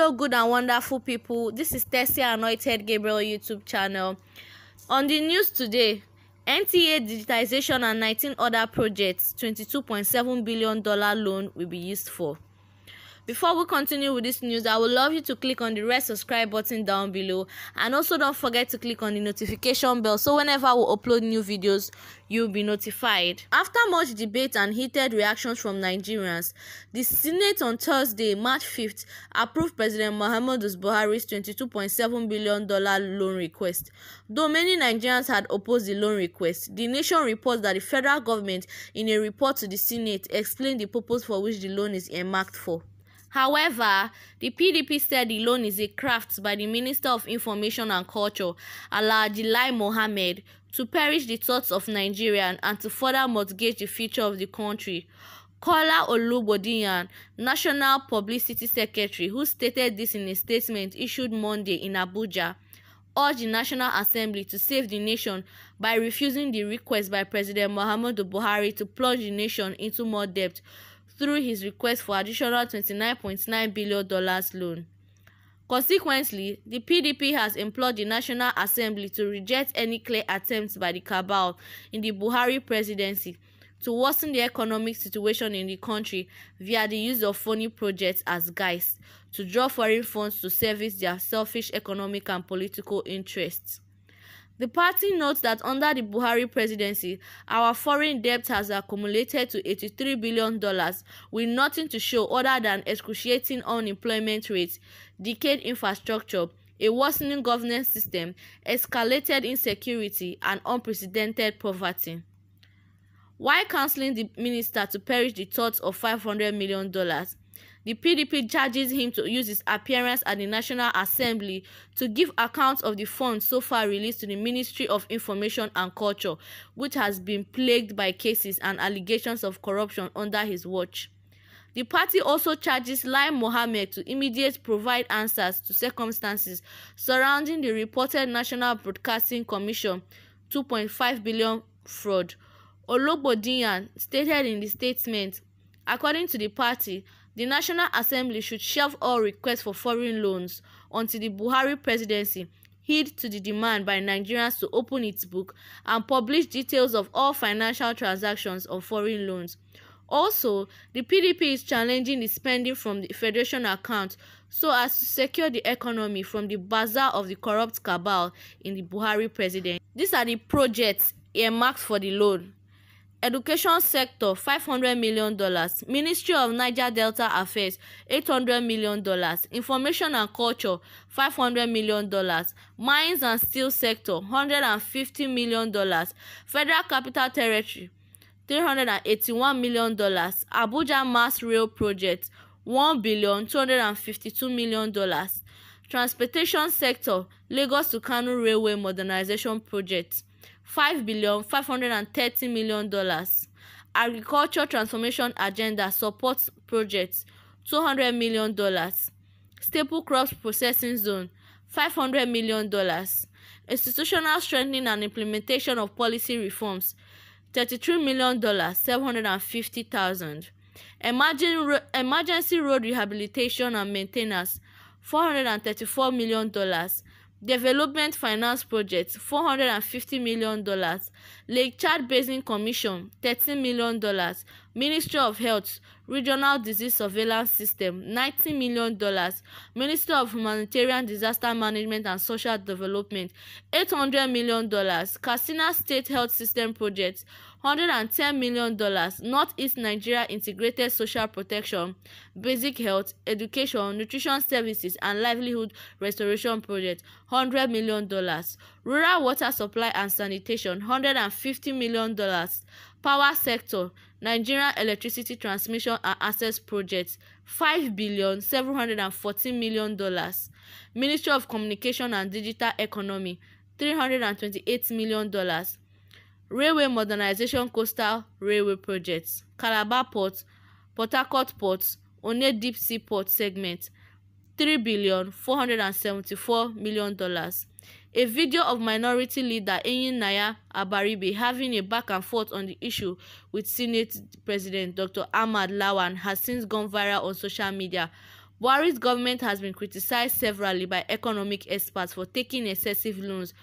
Hello, good and wonderful people. This is Tessie Anointed Gabriel YouTube channel. On the news today, NTA digitization and 19 other projects, $22.7 billion loan will be used for. Before we continue with this news, I would love you to click on the red subscribe button down below, and also don't forget to click on the notification bell so whenever we upload new videos, you'll be notified. After much debate and heated reactions from Nigerians, the Senate on Thursday, March 5th, approved President Muhammadu Buhari's $22.7 billion loan request. Though many Nigerians had opposed the loan request, the nation reports that the federal government, in a report to the Senate, explained the purpose for which the loan is earmarked for. However, the PDP said the loan is a craft by the Minister of Information and Culture, Lai Mohammed, to perish the thoughts of Nigerians and to further mortgage the future of the country. Kola Olugbodiyan, National Publicity Secretary, who stated this in a statement issued Monday in Abuja, urged the National Assembly to save the nation by refusing the request by President Muhammadu Buhari to plunge the nation into more debt through his request for additional $29.9 billion loan. Consequently, the PDP has implored the National Assembly to reject any clear attempts by the cabal in the Buhari presidency to worsen the economic situation in the country via the use of phony projects as guise to draw foreign funds to service their selfish economic and political interests. The party notes that under the Buhari presidency, our foreign debt has accumulated to $83 billion with nothing to show other than excruciating unemployment rates, decayed infrastructure, a worsening governance system, escalated insecurity, and unprecedented poverty. While counseling the minister to perish the thoughts of $500 million, the PDP charges him to use his appearance at the National Assembly to give account of the funds so far released to the Ministry of Information and Culture, which has been plagued by cases and allegations of corruption under his watch. The party also charges Lai Mohammed to immediately provide answers to circumstances surrounding the reported National Broadcasting Commission $2.5 billion fraud. Olugbodiyan stated in the statement, according to the party, the National Assembly should shelve all requests for foreign loans until the Buhari presidency heed to the demand by Nigerians to open its book and publish details of all financial transactions on foreign loans. Also, the PDP is challenging the spending from the Federation account so as to secure the economy from the bazaar of the corrupt cabal in the Buhari presidency. These are the projects earmarked for the loan. Education sector $500 million, Ministry of Niger Delta Affairs $800 million, Information and Culture $500 million, Mines and Steel sector $150 million, Federal Capital Territory $381 million, Abuja Mass Rail Project $1,252 million, Transportation sector Lagos to Kano Railway Modernization Project $5,530 million, Agriculture Transformation Agenda Support Project $200 million, Staple Crops Processing Zone $500 million, Institutional Strengthening and Implementation of Policy Reforms $33 million $750,000, Emergency Road Rehabilitation and Maintenance $434 million, Development Finance Project $450 million, Lake Chad Basin Commission $13 million, Ministry of Health Regional Disease Surveillance System $90 million, Ministry of Humanitarian Disaster Management and Social Development $800 million, Katsina State Health System Project $110 million, Northeast Nigeria Integrated Social Protection, Basic Health, Education, Nutrition Services and Livelihood Restoration Project $100 million, Rural Water Supply and Sanitation $150 million, Power Sector Nigerian Electricity Transmission and Access Project $5,714 million, Ministry of Communication and Digital Economy $328 million, Railway Modernization Coastal Railway Projects, Calabar Port, Port Harcourt Port, One Deep Sea Port Segment $3,474 million. A video of Minority Leader Naya Abaribe having a back and forth on the issue with Senate President Dr. Ahmad Lawan has since gone viral on social media. Buhari's government has been criticized severally by economic experts for taking excessive loans.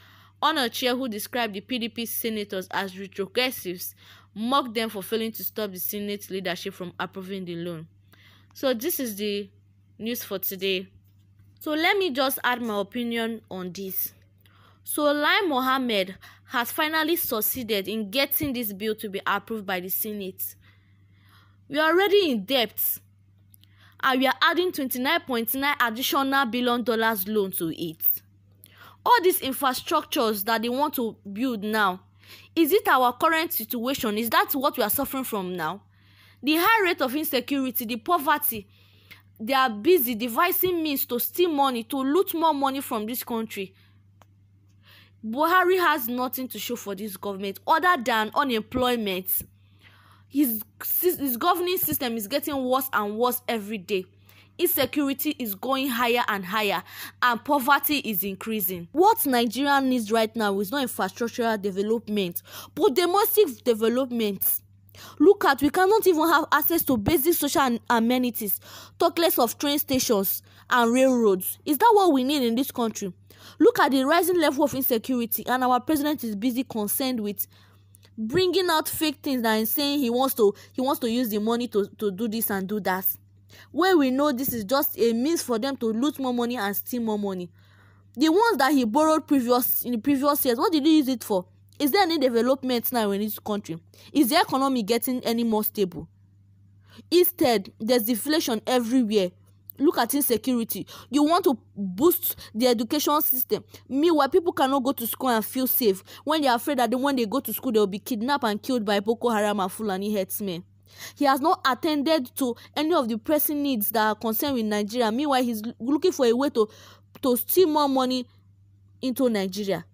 Onochie, who described the PDP senators as retrogressives, mocked them for failing to stop the Senate leadership from approving the loan. So this is the news for today. So let me just add my opinion on this. So Lai Mohammed has finally succeeded in getting this bill to be approved by the Senate. We are already in debt, and we are adding $29.9 additional billion loan to it. All these infrastructures that they want to build now, is it our current situation? Is that what we are suffering from now? The high rate of insecurity, the poverty, they are busy devising means to steal money, to loot more money from this country. Buhari has nothing to show for this government other than unemployment. His governing system is getting worse and worse every day. Insecurity is going higher and higher, and poverty is increasing. What Nigeria needs right now is not infrastructural development, but domestic development. Look at, we cannot even have access to basic social amenities, talk less of train stations and railroads. Is that what we need in this country? Look at the rising level of insecurity, and our president is busy concerned with bringing out fake things and saying he wants to use the money to do this and do that, where we know this is just a means for them to loot more money and steal more money. The ones that he borrowed in the previous years, what did he use it for? Is there any development now in this country? Is the economy getting any more stable? Instead, there's deflation everywhere. Look at insecurity. You want to boost the education system. Meanwhile, people cannot go to school and feel safe when they are afraid that when they go to school, they will be kidnapped and killed by Boko Haram and Fulani herdsmen. He has not attended to any of the pressing needs that are concerned with Nigeria. Meanwhile, he's looking for a way to steal more money into Nigeria.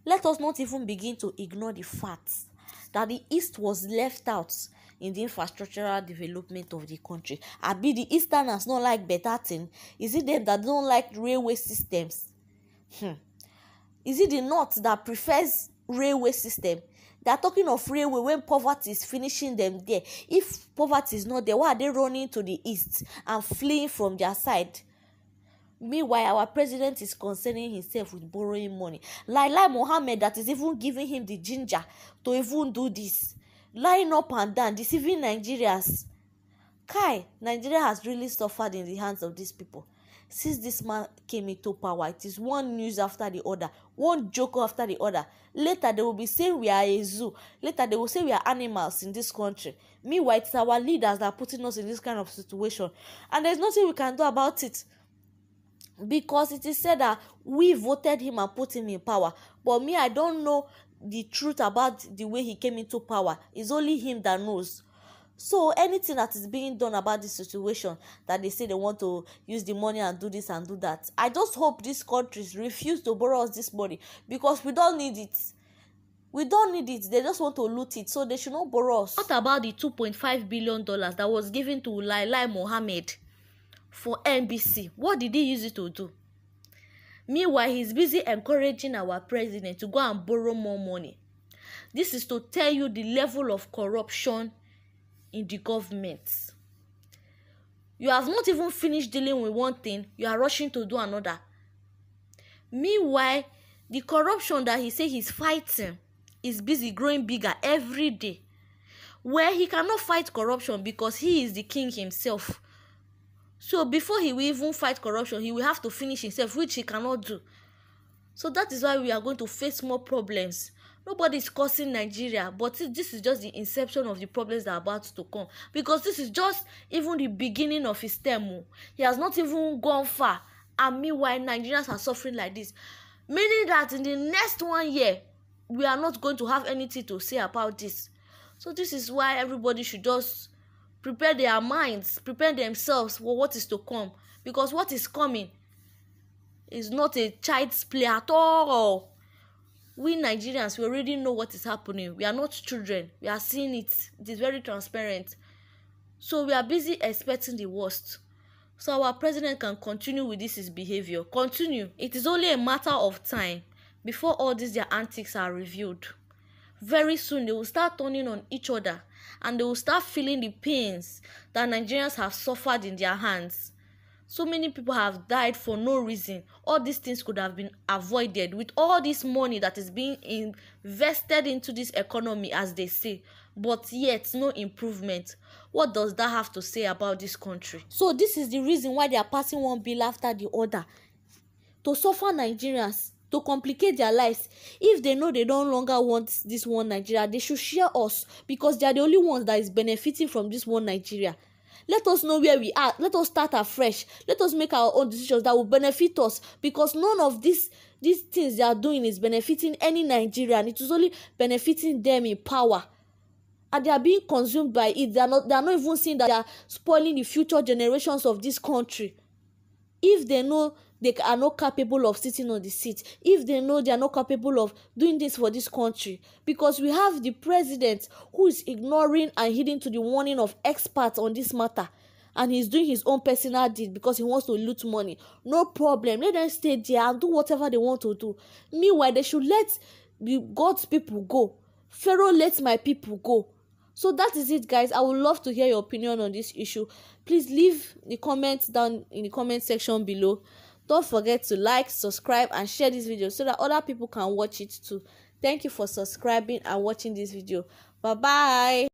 Let us not even begin to ignore the facts that the East was left out in the infrastructural development of the country. Abi the Easterners not like better thing? Is it them that don't like railway systems? Is it the North that prefers railway system? They are talking of railway when poverty is finishing them there. If poverty is not there, why are they running to the East and fleeing from their side? Meanwhile, our president is concerning himself with borrowing money. Lai Mohammed, that is even giving him the ginger to even do this. Lying up and down, deceiving Nigerians. Nigeria has really suffered in the hands of these people. Since this man came into power, it is one news after the other, one joke after the other. Later, they will be saying we are a zoo. Later, they will say we are animals in this country. Meanwhile, it's our leaders that are putting us in this kind of situation. And there's nothing we can do about it. Because it is said that we voted him and put him in power. But me, I don't know the truth about the way he came into power. It's only him that knows. So anything that is being done about this situation, that they say they want to use the money and do this and do that, I just hope these countries refuse to borrow us this money, because we don't need it. We don't need it. They just want to loot it, so they should not borrow us. What about the $2.5 billion that was given to Lai Mohammed for NBC? What did he use it to do? Meanwhile, he's busy encouraging our president to go and borrow more money. This is to tell you the level of corruption in the government. You have not even finished dealing with one thing, you are rushing to do another. Meanwhile, the corruption that he say he's fighting is busy growing bigger every day, where he cannot fight corruption because he is the king himself. So before he will even fight corruption, he will have to finish himself, which he cannot do. So that is why we are going to face more problems. Nobody is cursing Nigeria, but this is just the inception of the problems that are about to come. Because this is just even the beginning of his term. He has not even gone far. And meanwhile, Nigerians are suffering like this. Meaning that in the next 1 year, we are not going to have anything to say about this. So this is why everybody should just prepare their minds, prepare themselves for what is to come. Because what is coming is not a child's play at all. We Nigerians, we already know what is happening. We are not children. We are seeing it. It is very transparent. So we are busy expecting the worst. So our president can continue with this his behavior. Continue. It is only a matter of time before all these their antics are revealed. Very soon they will start turning on each other, and they will start feeling the pains that Nigerians have suffered in their hands. So many people have died for no reason. All these things could have been avoided with all this money that is being invested into this economy, as they say, but yet no improvement. What does that have to say about this country? So this is the reason why they are passing one bill after the other to suffer Nigerians, to complicate their lives. If they know they no longer want this one Nigeria, they should share us, because they are the only ones that is benefiting from this one Nigeria. Let us know where we are. Let us start afresh. Let us make our own decisions that will benefit us, because none of these things they are doing is benefiting any Nigerian. It is only benefiting them in power, and they are being consumed by it. They are not even seeing that they are spoiling the future generations of this country. If they know they are not capable of sitting on the seat, if they know they are not capable of doing this for this country, because we have the president who is ignoring and heeding to the warning of experts on this matter, and he's doing his own personal deed because he wants to loot money. No problem, let them stay there and do whatever they want to do. Meanwhile, they should let God's people go. Pharaoh, let my people go. So that is it, guys. I would love to hear your opinion on this issue. Please leave the comments down in the comment section below. Don't forget to like, subscribe, and share this video so that other people can watch it too. Thank you for subscribing and watching this video. Bye bye.